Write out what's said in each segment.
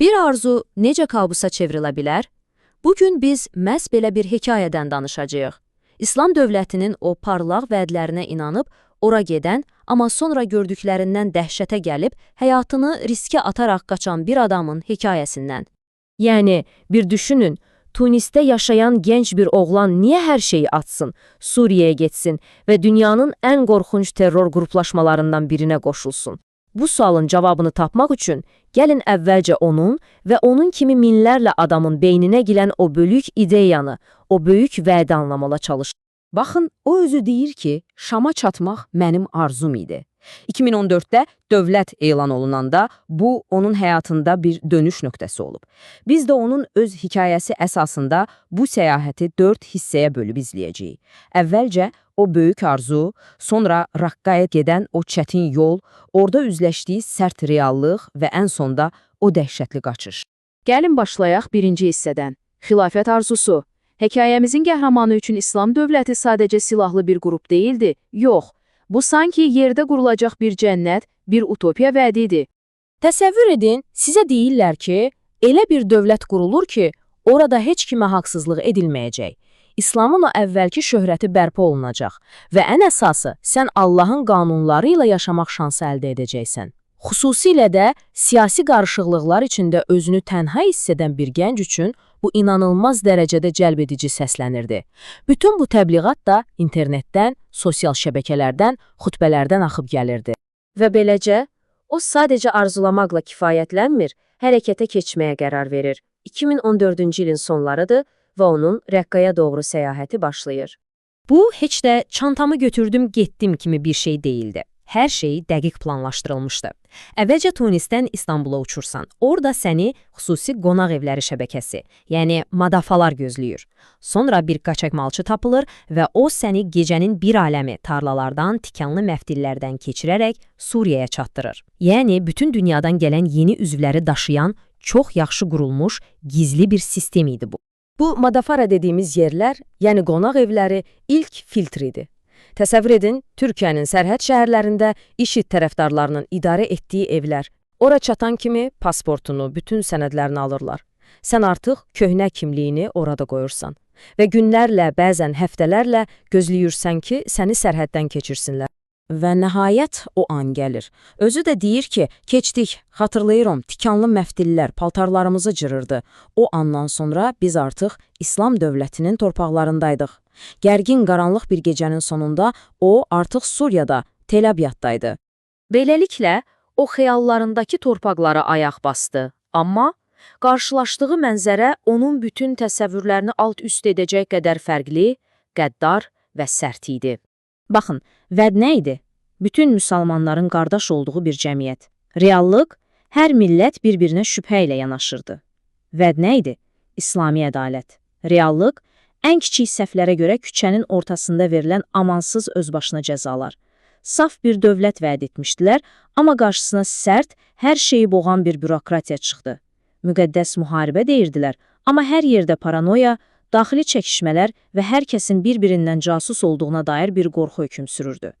Bir arzu necə kabusa çevrilə bilər? Bugün biz məhz belə bir hekayədən danışacağıq. İslam dövlətinin o parlaq vədlərinə inanıb, ora gedən, amma sonra gördüklərindən dəhşətə gəlib, həyatını riskə ataraq qaçan bir adamın hekayəsindən. Yəni, bir düşünün, Tunisdə yaşayan gənc bir oğlan niyə hər şeyi atsın, Suriyaya getsin və dünyanın ən qorxunc terror qruplaşmalarından birinə qoşulsun? Bu sualın cavabını tapmaq üçün gəlin əvvəlcə onun və onun kimi minlərlə adamın beyninə girən o böyük ideyanı, o böyük vədi anlamaya çalışın. Baxın, o özü deyir ki, Şama çatmaq mənim arzum idi. 2014-də dövlət elan olunanda bu onun həyatında bir dönüş nöqtəsi olub. Biz də onun öz hekayəsi əsasında bu səyahəti 4 hissəyə bölüb izləyəcəyik. Əvvəlcə o böyük arzu, sonra Raqqaya gedən o çətin yol, orada üzləşdiyi sərt reallıq və ən sonda o dəhşətli qaçış. Gəlin başlayaq birinci hissədən. Xilafət arzusu. Hekayəmizin qəhrəmanı üçün İslam dövləti sadəcə silahlı bir qrup deyildi. Yox, bu sanki yerdə qurulacaq bir cənnət, bir utopiya vədidir. Təsəvvür edin, sizə deyirlər ki, elə bir dövlət qurulur ki, orada heç kimə haqsızlıq edilməyəcək. İslamın o əvvəlki şöhrəti bərpa olunacaq və ən əsası, sən Allahın qanunları ilə yaşamaq şansı əldə edəcəksən. Xüsusilə də siyasi qarışıqlıqlar içində özünü tənha hiss edən bir gənc üçün bu inanılmaz dərəcədə cəlb edici səslənirdi. Bütün bu təbliğat da internetdən, sosial şəbəkələrdən, xutbələrdən axıb gəlirdi. Və beləcə, o sadəcə arzulamaqla kifayətlənmir, hərəkətə keçməyə qərar verir. 2014-cü ilin sonlarıdır və onun Rəqqaya doğru səyahəti başlayır. Bu, heç də çantamı götürdüm, getdim kimi bir şey deyildi. Hər şey dəqiq planlaşdırılmışdı. Əvvəlcə Tunisdən İstanbula uçursan, orada səni xüsusi qonaq evləri şəbəkəsi, yəni madafalar gözləyir. Sonra bir qaçaqmalçı tapılır və o səni gecənin bir aləmi tarlalardan, tikanlı məftillərdən keçirərək Suriyaya çatdırır. Yəni, bütün dünyadan gələn yeni üzvləri daşıyan, çox yaxşı qurulmuş, gizli bir sistem idi bu. Bu madafara dediyimiz yerlər, yəni qonaq evləri ilk filtr idi. Təsəvvür edin, Türkiyənin sərhəd şəhərlərində IŞİD tərəfdarlarının idarə etdiyi evlər. Ora çatan kimi pasportunu, bütün sənədlərini alırlar. Sən artıq köhnə kimliyini orada qoyursan və günlərlə, bəzən həftələrlə gözləyirsən ki, səni sərhəddən keçirsinlər. Və nəhayət o an gəlir. Özü də deyir ki, keçdik, xatırlayıram, tikanlı məftillər paltarlarımızı cırırdı. O andan sonra biz artıq İslam dövlətinin torpaqlarındaydıq. Gərgin qaranlıq bir gecənin sonunda o artıq Suriyada, Tel Abyad'daydı. Beləliklə, o xəyallarındakı torpaqlara ayaq bastı. Amma qarşılaşdığı mənzərə onun bütün təsəvvürlərini alt-üst edəcək qədər fərqli, qəddar və sərt idi. Baxın, vəd nə idi? Bütün müsəlmanların qardaş olduğu bir cəmiyyət. Reallıq, hər millət bir-birinə şübhə ilə yanaşırdı. Vəd nə idi? İslami ədalət. Reallıq, ən kiçik səhvlərə görə küçənin ortasında verilən amansız özbaşına cəzalar. Saf bir dövlət vəd etmişdilər, amma qarşısına sərt, hər şeyi boğan bir bürokratiya çıxdı. Müqəddəs müharibə deyirdilər, amma hər yerdə paranoya, daxili çəkişmələr və hər kəsin bir-birindən casus olduğuna dair bir qorxu hökm sürürdü.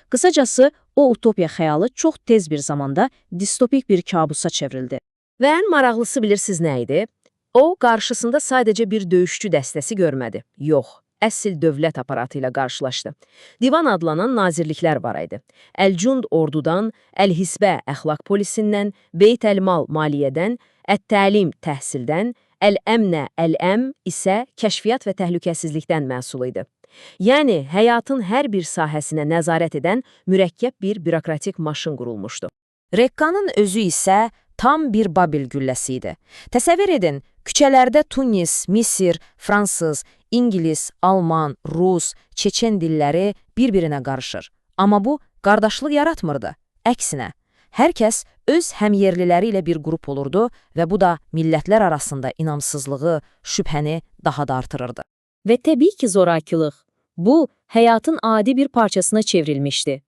Qısacası, o utopiya xəyalı çox tez bir zamanda distopik bir kabusa çevrildi. Və ən maraqlısı bilirsiniz nə idi? O, qarşısında sadəcə bir döyüşçü dəstəsi görmədi. Yox, əsl dövlət aparatı ilə qarşılaşdı. Divan adlanan nazirliklər var idi. Əl-Cund ordudan, Əl-Hisbə əxlaq polisindən, Beyt-əl-Mal maliyyədən, Ət-Təlim təhsildən, Əl-Əmnə, Əl-Əm isə kəşfiyyat və təhlükəsizlikdən məsul idi. Yəni, həyatın hər bir sahəsinə nəzarət edən mürəkkəb bir bürokratik maşın qurulmuşdu. Reqqanın özü isə tam bir Babil gülləsi idi. Təsəvvür edin, küçələrdə Tunis, Misir, Fransız, İngilis, Alman, Rus, Çeçen dilləri bir-birinə qarışır. Amma bu, qardaşlıq yaratmırdı. Əksinə, hər kəs öz həmyerliləri ilə bir qrup olurdu və bu da millətlər arasında inamsızlığı, şübhəni daha da artırırdı. Və təbii ki, zorakılıq. Bu, həyatın adi bir parçasına çevrilmişdi.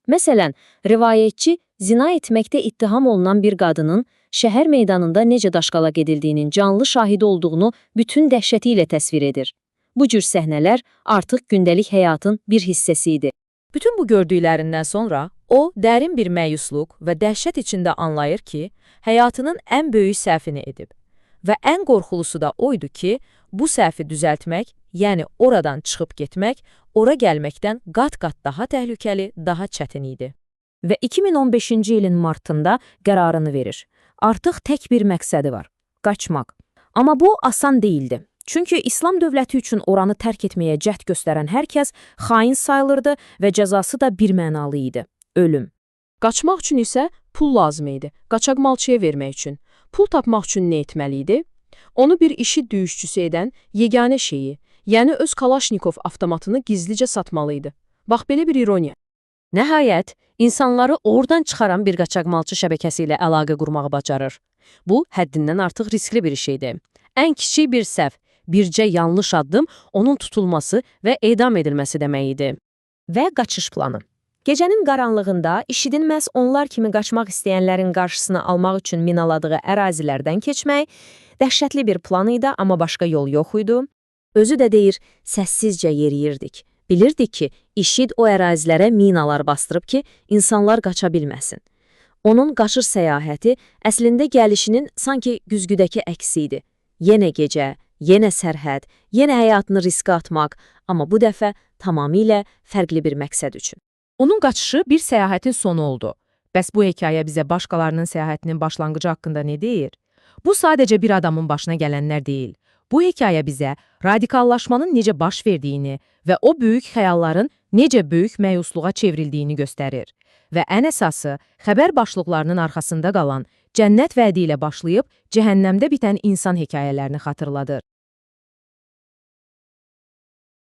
Məsələn, rivayətçi zina etməkdə ittiham olunan bir qadının şəhər meydanında necə daşqalaq edildiyinin canlı şahidi olduğunu bütün dəhşəti ilə təsvir edir. Bu cür səhnələr artıq gündəlik həyatın bir hissəsi idi. Bütün bu gördüklərindən sonra O, dərin bir məyusluq və dəhşət içində anlayır ki, həyatının ən böyük səhvini edib. Və ən qorxulusu da oydu ki, bu səhvi düzəltmək, yəni oradan çıxıb getmək, ora gəlməkdən qat-qat daha təhlükəli, daha çətin idi. Və 2015-ci ilin martında qərarını verir. Artıq tək bir məqsədi var: qaçmaq. Amma bu asan değildi. Çünki İslam dövləti üçün oranı tərk etməyə cəhd göstərən hər kəs xain sayılırdı və cəzası da birmənalı idi: ölüm. Qaçmaq üçün isə pul lazım idi. Qaçaqmalçıya vermək üçün. Pul tapmaq üçün nə etməli idi? Onu bir işi döyüşçüsü edən yeganə şeyi, yəni öz Kalaşnikov avtomatını gizlicə satmalıydı. Bax belə bir ironiya. Nəhayət, insanları oradan çıxaran bir qaçaqmalçı şəbəkəsi ilə əlaqə qurmağı bacarır. Bu, həddindən artıq riskli bir iş idi. Ən kiçik bir səhv, bircə yanlış addım onun tutulması və edam edilməsi demək idi. Və qaçış planı. Gecənin qaranlığında IŞİD-in məhz onlar kimi qaçmaq istəyənlərin qarşısını almaq üçün minaladığı ərazilərdən keçmək dəhşətli bir plan idi, amma başqa yol yox idi. Özü də deyir, səssizcə yeriyirdik. Bilirdik ki, IŞİD o ərazilərə minalar bastırıb ki, insanlar qaça bilməsin. Onun qaçış səyahəti əslində gəlişinin sanki güzgüdəki əksi idi. Yenə gecə, yenə sərhəd, yenə həyatını riskə atmaq, amma bu dəfə tamamilə fərqli bir məqsəd üçün. Onun qaçışı bir səyahətin sonu oldu. Bəs bu hekayə bizə başqalarının səyahətinin başlanğıcı haqqında nə deyir? Bu sadəcə bir adamın başına gələnlər deyil. Bu hekayə bizə radikallaşmanın necə baş verdiyini və o böyük xəyalların necə böyük məyusluğa çevrildiyini göstərir. Və ən əsası, xəbər başlıqlarının arxasında qalan cənnət vədi ilə başlayıb cəhənnəmdə bitən insan hekayələrini xatırladır.